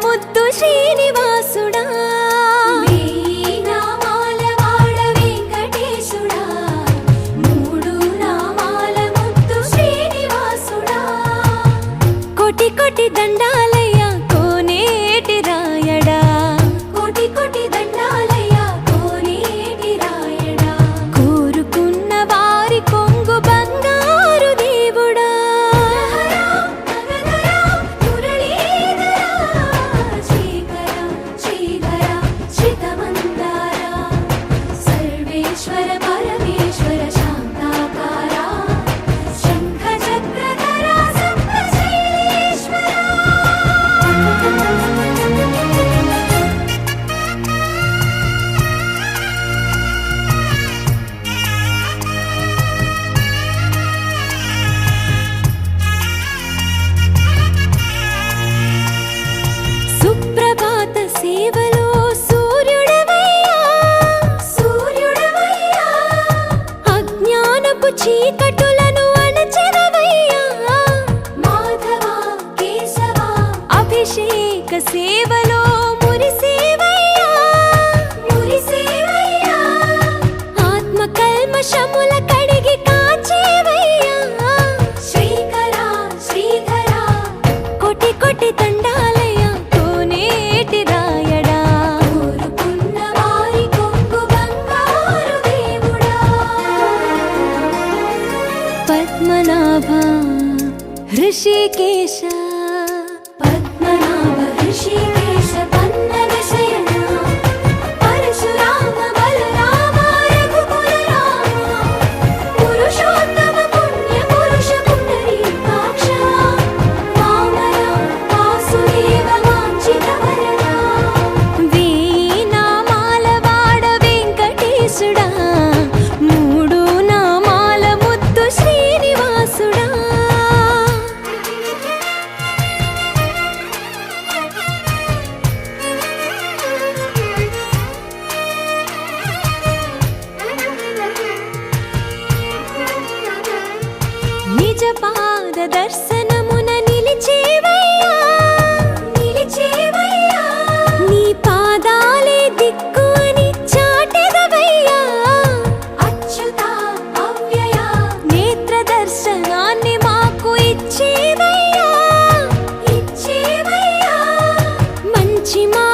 ముద్దు శ్రీనివాసుడా కోటి కోటి దండాలయ్యా కోనేటి రాయడా కోటి కోటి దండాలయ్యా కోనేటి రాయడా కోరుకున్న వారి కొంగు బంగారు దేవుడా సర్వేశ్వర పరమేశ్వర శాంతాకారా శంఖ చక్రధరా సుప్రభాత సేవలో సూర్యుడవయ్యా అజ్ఞానపు చీకటులను అణచెదవయ్యా మాధవ కేశవ అభిషేక సేవలో మురిసేవయ్యా ఆత్మ కల్మషముల కడిగి కాచేవయ్యా శ్రీధర కోటి కోటి దండాలయ్యా కోనేటి రాయడా కోరుకున్న వారి కొంగు బంగారు దేవుడా పద్మనాభ హృషికేశ పద్మనాభ హృషికేశ పన్నగ శయన పరశురామ బలరామ రఘుకుల రామ పురుషోత్తమ పుణ్య పురుష పుండరీకాక్ష వామన వాసుదేవ వాంఛిత వరదా వేయి నామాల వాడ వెంకటేశుడా మూడు నామాల ముద్దు శ్రీనివాసుడా నిజ పాద దర్శనమున నిలిచేవయ్యా నీ పాదాలే దిక్కు అని చాటెదవయ్యా అచ్యుత అవ్యయ నేత్ర దర్శనాన్ని మాకు ఇచ్చేవయ్యా మంచి మా